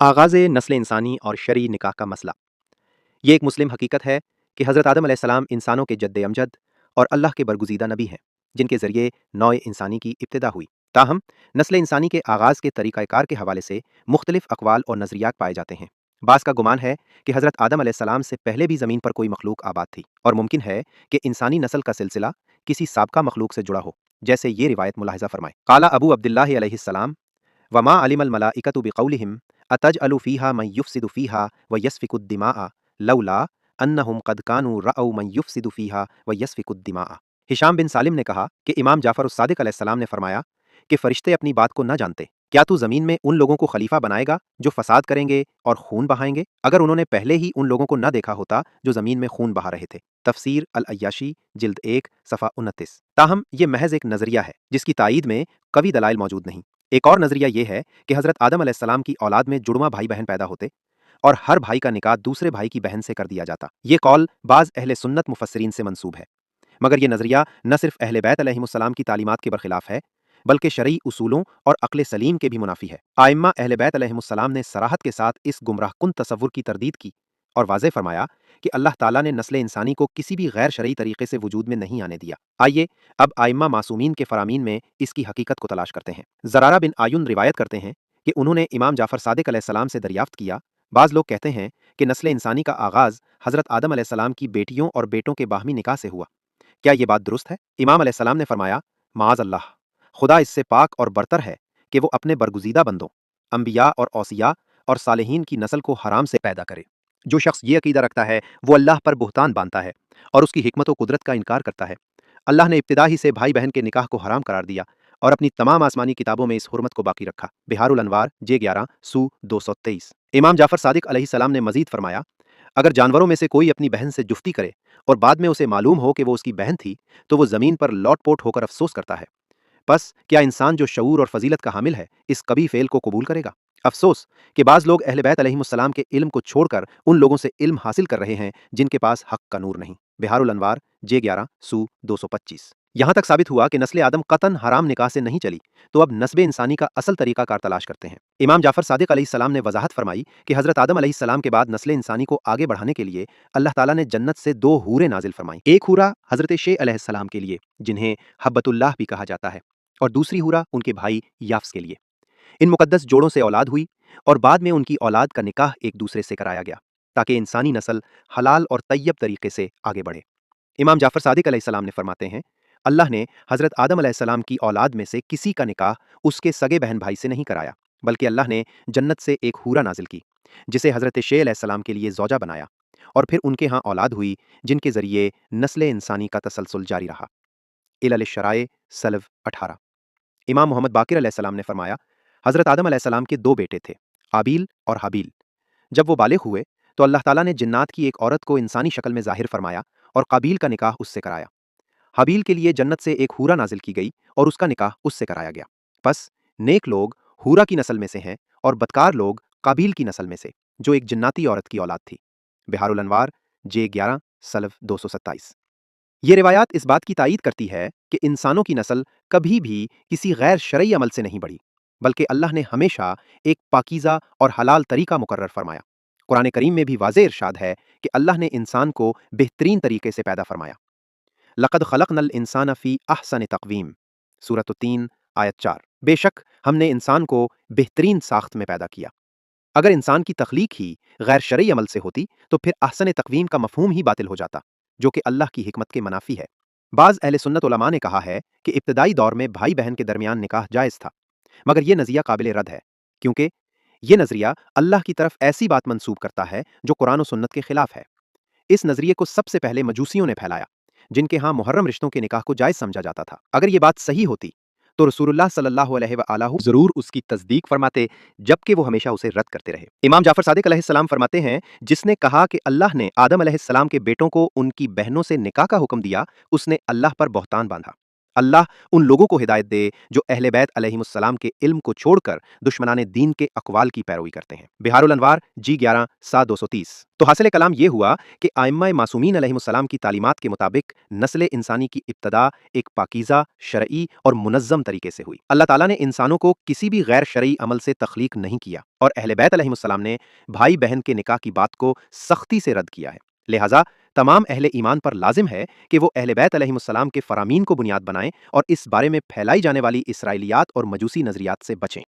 आगाज़ नस्ल इंसानी और शरई निकाह का मसला। ये एक मुस्लिम हकीकत है कि हज़रत आदम अलैहिस्सलाम इंसानों के जद्द अमजद और अल्लाह के बरगुज़ीदा नबी हैं, जिनके ज़रिए नौ इंसानी की इब्तिदा हुई। ताहम नस्ल इंसानी के आगाज़ के तरीक़ाकार के हवाले से मुख्तलिफ़ अक़वाल और नज़रियात पाए जाते हैं। बाज़ का गुमान है कि हज़रत आदम अलैहिस्सलाम से पहले भी ज़मीन पर कोई मखलूक आबाद थी और मुमकिन है कि इंसानी नस्ल का सिलसिला किसी साबका मखलूक से जुड़ा हो, जैसे ये रिवायत मुलाहिज़ा फ़रमाएँ। क़ाला अबू अब्दिल्लाह अलैहिस्सलाम वमा अलिमल मलाइकतु बिक़ौलिहिम अतजअलु फ़ीहा मन युफ़सिदु फ़ीहा व यस्फ़िकु दिमाअ लौला अन्नहुम क़द कानू रअव मन युफ़सिदु फ़ीहा व यस्फ़िकु दिमाअ। हिशाम बिन सालिम ने कहा कि इमाम जाफ़र उस-सादिक़ अलैहिस्सलाम ने फरमाया कि फ़रिश्ते अपनी बात को न जानते, क्या तू ज़मीन में उन लोगों को खलीफा बनाएगा जो फ़साद करेंगे और खून बहाएंगे, अगर उन्होंने पहले ही उन लोगों को न देखा होता जो ज़मीन में खून बहा रहे थे। तफ़सीर अल-अय्याशी जिल्द 1 सफ़ा 29। ताहम ये महज एक नज़रिया है जिसकी तायीद में कवी दलाइल मौजूद नहीं। एक और नज़रिया ये है कि हज़रत आदम अलैहिस्सलाम की औलाद में जुड़वां भाई बहन पैदा होते और हर भाई का निकाह दूसरे भाई की बहन से कर दिया जाता। ये कौल बाज़ अहले सुन्नत मुफस्सिरीन से मंसूब है, मगर ये नज़रिया न सिर्फ अहले बैत अलैहिमुस्सलाम की तालीमात के बरखिलाफ है, बल्कि शरई उसूलों और अक्ल सलीम के भी मुनाफी है। आइम्मा अहले बैत अलैहिमुस्सलाम ने सराहत के साथ इस गुमराहकुन तसव्वुर की तरदीद की और वाज़ेह फरमाया कि अल्लाह ताला ने नस्ल इंसानी को किसी भी गैर शरई तरीके से वजूद में नहीं आने दिया। आइए अब आइम्मा मासूमीन के फरामीन में इसकी हकीकत को तलाश करते हैं। ज़रारा बिन आयुन रिवायत करते हैं कि उन्होंने इमाम जाफ़र सादिक अलैहिस्सलाम से दरियाफ्त किया। बाज़ लोग कहते हैं कि नस्ल इंसानी का आगाज़ हज़रत आदम अलैहिस्सलाम की बेटियों और बेटों के बाहमी निकाह से हुआ। क्या ये बात दुरुस्त है? इमाम अलैहिस्सलाम ने फरमाया, माज़ अल्लाह, खुदा इससे पाक और बरतर है कि वो अपने बरगुज़ीदा बंदों, अंबिया और औसिया और सालिहीन की नस्ल को हराम से पैदा करे। जो शख्स ये अकीदा रखता है वो अल्लाह पर बुहतान बांधता है और उसकी हिकमत व कुदरत का इनकार करता है। अल्लाह ने इब्तिदा ही से भाई बहन के निकाह को हराम करार दिया और अपनी तमाम आसमानी किताबों में इस हुर्मत को बाकी रखा। बिहारुल अनवार जे 11 सू 223। इमाम जाफ़र सादिक अलैहिस्सलाम ने मजीद फरमाया, अगर जानवरों में से कोई अपनी बहन से जुफ्ती करे और बाद में उसे मालूम हो कि वो उसकी बहन थी, तो वो ज़मीन पर लौट-पोट होकर अफसोस करता है। बस क्या इंसान जो शऊर और फजीलत का हामिल है इस कभी फेल को कबूल करेगा? अफसोस कि बाज़ लोग अहले बैत अलैहिमुस्सलाम के इल्म को छोड़कर उन लोगों से इल्म हासिल कर रहे हैं जिनके पास हक का नूर नहीं। बिहारुल अनवार जे 11 सू 225। यहाँ तक साबित हुआ कि नस्ल आदम कतन हराम निकाह से नहीं चली, तो अब नस्ब इंसानी का असल तरीका कार तलाश करते हैं। इमाम जाफ़र सादिक अलैहिस्सलाम ने वजाहत फरमाई कि हज़रत आदम अलैहिस्सलाम के बाद नस्ल इंसानी को आगे बढ़ाने के लिए अल्लाह ताला ने जन्नत से दो हूरें नाजिल फरमाई। एक हूरा हज़रत शे अलैहिस्सलाम के लिए, जिन्हें हब्बतुल्लाह भी कहा जाता है, और दूसरी हूरा उनके भाई याफ्स के लिए। इन मुकद्दस जोड़ों से औलाद हुई और बाद में उनकी औलाद का निकाह एक दूसरे से कराया गया ताकि इंसानी नस्ल हलाल और तैयब तरीके से आगे बढ़े। इमाम जाफ़र सादिक अलैहिस्सलाम ने फरमाते हैं, अल्लाह ने हज़रत आदम अलैहिस्सलाम की औलाद में से किसी का निकाह उसके सगे बहन भाई से नहीं कराया, बल्कि अल्लाह ने जन्नत से एक हूरा नाजिल की जिसे हज़रत शे अलैहिस्सलाम के लिए ज़ौजा बनाया और फिर उनके यहाँ औलाद हुई जिनके ज़रिए नस्ल इंसानी का तसलसल जारी रहा। इलल शराए सलव 18। इमाम मोहम्मद बाकिर अलैहिस्सलाम ने फरमाया, हज़रत आदम अलैहिस्सलाम के दो बेटे थे, आबील और हाबील। जब वो बालिग हुए तो अल्लाह ताला ने जिन्नात की एक औरत को इंसानी शक्ल में ज़ाहिर फरमाया और काबील का निकाह उससे कराया। हाबील के लिए जन्नत से एक हूरा नाजिल की गई और उसका निकाह उससे कराया गया। बस नेक लोग हूरा की नस्ल में से हैं और बदकार लोग काबील की नस्ल में से, जो एक जन्नाती औरत की औलाद थी। बिहारुल अनवार जे 11 सलव 227। ये रिवायात इस बात की तायीद करती है कि इंसानों की नस्ल कभी भी किसी गैर शरई अमल से नहीं बढ़ी, बल्कि अल्लाह ने हमेशा एक पाकीज़ा और हलाल तरीका मुकर्रर फरमाया। कुरान करीम में भी वाज़ेह इरशाद है कि अल्लाह ने इंसान को बेहतरीन तरीके से पैदा फरमाया। लक़द ख़लक़नल इंसान फ़ी अहसन तक़वीम, सूरत 3 आयत 4। बेशक हमने इंसान को बेहतरीन साख्त में पैदा किया। अगर इंसान की तख्लीक ही गैर शरई अमल से होती तो फिर अहसन तक़वीम का मफ़हूम ही बातिल हो जाता, जो कि अल्लाह की हिकमत के मनाफी है। बाज़ अहले सुन्नत उलमा ने कहा है कि इब्तिदाई दौर में भाई बहन के दरमियान निकाह जायज़ था, मगर यह नज़रिया काबिल रद्द है, क्योंकि यह नज़रिया अल्लाह की तरफ ऐसी बात मंसूब करता है जो कुरान और सुन्नत के खिलाफ है। इस नज़रिए को सबसे पहले मजूसियों ने फैलाया, जिनके यहाँ मुहर्रम रिश्तों के निकाह को जायज़ समझा जाता था। अगर ये बात सही होती तो रसूलुल्लाह सल्लल्लाहु अलैहि वआलहु ज़रूर उसकी तस्दीक फरमाते, जबकि वो हमेशा उसे रद्द करते रहे। इमाम जाफ़र सादिक अलैहिस्सलाम फरमाते हैं, जिसने कहा कि अल्लाह ने आदम अलैहिस्सलाम के बेटों को उनकी बहनों से निकाह का हुक्म दिया, उसने अल्लाह पर बहतान बांधा। اللہ उन लोगों को हिदायत दे जो अहले बैत अलैहिमुस्सलाम के इल्म को छोड़कर दुश्मनाने दीन के अक़वाल की पैरवी करते हैं। बिहारुल अनवार G11 सा 230। तो हासिल कलाम ये हुआ कि आइम्मा मासूमीन अलैहिमुस्सलाम की तालीमात के मुताबिक नस्ल इंसानी की इब्तदा एक पाकीज़ा, शरई और मुनज़्ज़म तरीके से हुई। अल्लाह ताला ने इंसानों को किसी भी गैर शरई अमल से तख्लीक नहीं किया और अहले बैत अलैहिमुस्सलाम ने भाई बहन के निकाह की बात को सख्ती से रद्द किया है। लिहाजा तमाम अहले ईमान पर लाजिम है कि वो अहले बैत अलैहिमुस्सलाम के फ़रामीन को बुनियाद बनाएं और इस बारे में फैलाई जाने वाली इसराइलियात और मजूसी नज़रियात से बचें।